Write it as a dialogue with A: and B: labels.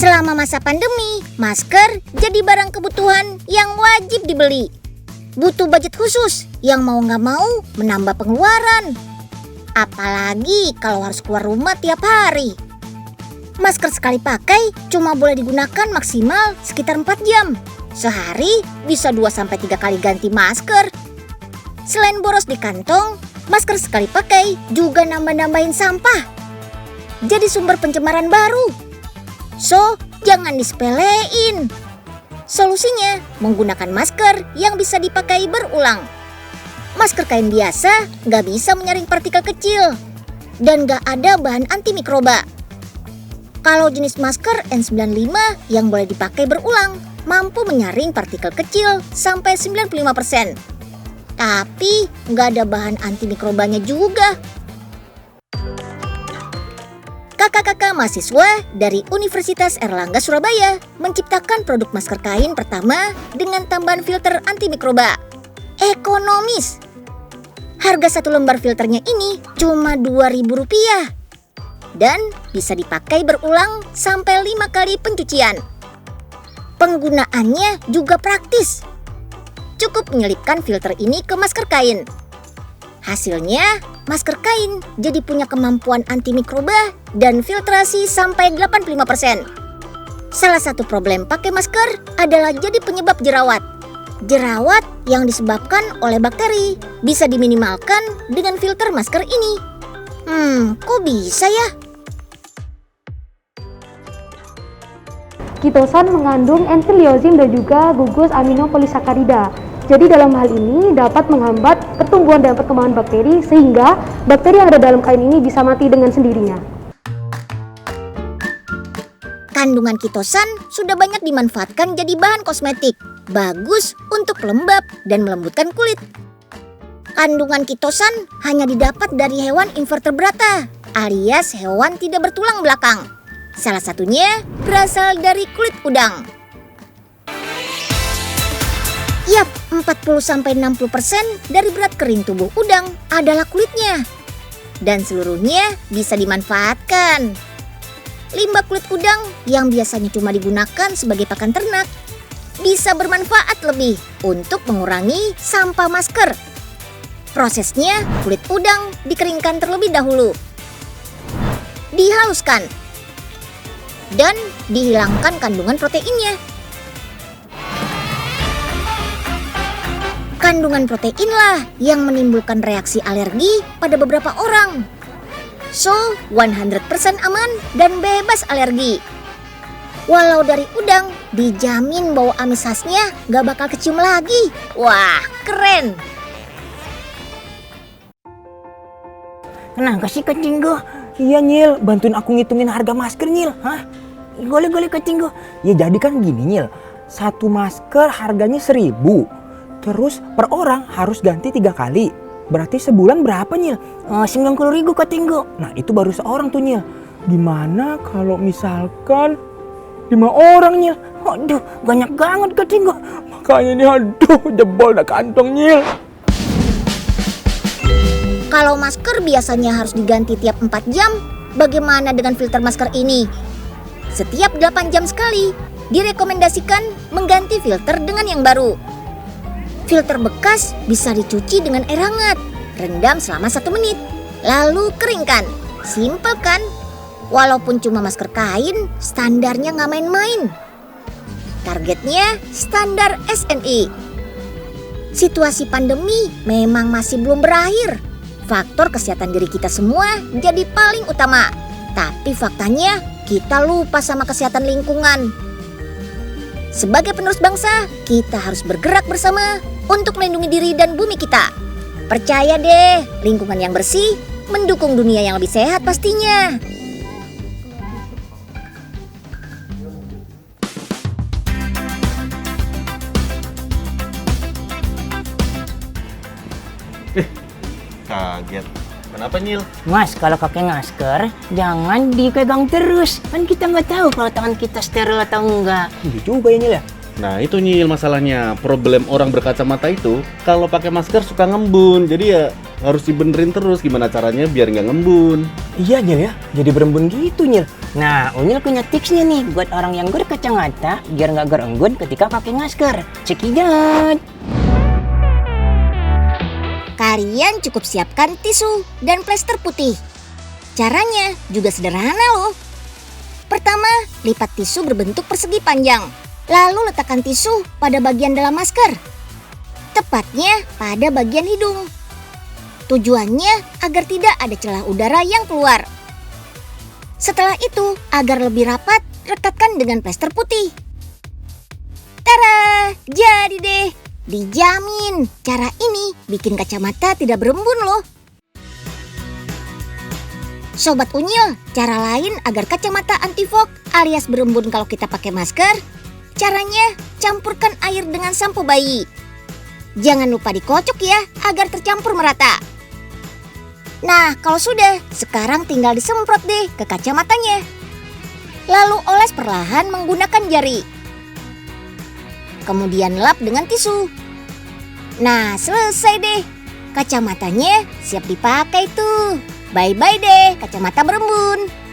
A: Selama masa pandemi, masker jadi barang kebutuhan yang wajib dibeli. Butuh budget khusus yang mau nggak mau menambah pengeluaran. Apalagi kalau harus keluar rumah tiap hari. Masker sekali pakai cuma boleh digunakan maksimal sekitar 4 jam. Sehari bisa 2-3 kali ganti masker. Selain boros di kantong, masker sekali pakai juga nambah-nambahin sampah. Jadi sumber pencemaran baru. So, jangan disepelein. Solusinya, menggunakan masker yang bisa dipakai berulang. Masker kain biasa nggak bisa menyaring partikel kecil. Dan nggak ada bahan antimikroba. Kalau jenis masker N95 yang boleh dipakai berulang, mampu menyaring partikel kecil sampai 95%. Tapi nggak ada bahan antimikrobanya juga. Kakak-kakak mahasiswa dari Universitas Airlangga Surabaya menciptakan produk masker kain pertama dengan tambahan filter antimikroba. Ekonomis. Harga 1 lembar filternya ini cuma Rp2.000. Dan bisa dipakai berulang sampai 5 kali pencucian. Penggunaannya juga praktis. Cukup menyelipkan filter ini ke masker kain. Hasilnya, masker kain jadi punya kemampuan antimikroba dan filtrasi sampai 85%. Salah satu problem pakai masker adalah jadi penyebab jerawat. Jerawat yang disebabkan oleh bakteri bisa diminimalkan dengan filter masker ini. Kok bisa ya?
B: Kitosan mengandung enzim dan juga gugus aminopolisakarida. Jadi dalam hal ini dapat menghambat pertumbuhan dan perkembangan bakteri sehingga bakteri yang ada dalam kain ini bisa mati dengan sendirinya.
A: Kandungan kitosan sudah banyak dimanfaatkan jadi bahan kosmetik. Bagus untuk lembab dan melembutkan kulit. Kandungan kitosan hanya didapat dari hewan invertebrata, alias hewan tidak bertulang belakang. Salah satunya berasal dari kulit udang. Yap, 40-60% dari berat kering tubuh udang adalah kulitnya. Dan seluruhnya bisa dimanfaatkan. Limbah kulit udang yang biasanya cuma digunakan sebagai pakan ternak bisa bermanfaat lebih untuk mengurangi sampah masker. Prosesnya, kulit udang dikeringkan terlebih dahulu. Dihaluskan. Dan dihilangkan kandungan proteinnya. Kandungan proteinlah yang menimbulkan reaksi alergi pada beberapa orang. So, 100% aman dan bebas alergi. Walau dari udang, dijamin bau amis khasnya gak bakal kecium lagi. Wah, keren!
C: Kenapa sih Kacinggo? Iya Nyil, bantuin aku ngitungin harga masker Nyil. Hah? Boleh Kacinggo. Ya jadi kan gini Nyil, satu masker harganya 1.000. Terus per orang harus ganti 3 kali. Berarti sebulan berapa Nyil? 90.000 Kacinggo. Nah itu baru seorang tuh Nyil. Gimana kalau misalkan 5 orang Nyil? Aduh banyak banget Kacinggo. Makanya ini aduh jebol dah kantong Nyil.
A: Kalau masker biasanya harus diganti tiap 4 jam, bagaimana dengan filter masker ini? Setiap 8 jam sekali, direkomendasikan mengganti filter dengan yang baru. Filter bekas bisa dicuci dengan air hangat, rendam selama 1 menit, lalu keringkan. Simpel kan? Walaupun cuma masker kain, standarnya nggak main-main. Targetnya standar SNI. Situasi pandemi memang masih belum berakhir. Faktor kesehatan diri kita semua jadi paling utama. Tapi faktanya kita lupa sama kesehatan lingkungan. Sebagai penerus bangsa, kita harus bergerak bersama untuk melindungi diri dan bumi kita. Percaya deh, lingkungan yang bersih mendukung dunia yang lebih sehat pastinya.
D: Kaget. Kenapa Nyil?
C: Mas, kalau pakai masker jangan dipegang terus. Kan kita nggak tahu kalau tangan kita steril atau enggak.
D: Iya juga ya Nyil ya. Nah itu Nyil masalahnya. Problem orang berkacamata itu kalau pakai masker suka ngembun. Jadi ya harus dibenerin terus. Gimana caranya biar nggak ngembun?
C: Iya Nyil ya, jadi berembun gitu Nyil.
E: Nah, Unyil punya tips nih buat orang yang berkacamata biar nggak gerenggun ketika pakai masker. Cekidot.
A: Kalian cukup siapkan tisu dan plester putih. Caranya juga sederhana loh. Pertama, lipat tisu berbentuk persegi panjang. Lalu letakkan tisu pada bagian dalam masker. Tepatnya pada bagian hidung. Tujuannya agar tidak ada celah udara yang keluar. Setelah itu, agar lebih rapat, rekatkan dengan plester putih. Tara, jadi deh. Dijamin, cara ini bikin kacamata tidak berembun loh. Sobat Unyil, cara lain agar kacamata anti fog alias berembun kalau kita pakai masker, caranya campurkan air dengan sampo bayi. Jangan lupa dikocok ya agar tercampur merata. Nah, kalau sudah, sekarang tinggal disemprot deh ke kacamatanya. Lalu oles perlahan menggunakan jari. Kemudian lap dengan tisu. Nah, selesai deh. Kacamatanya siap dipakai tuh. Bye-bye deh kacamata berembun.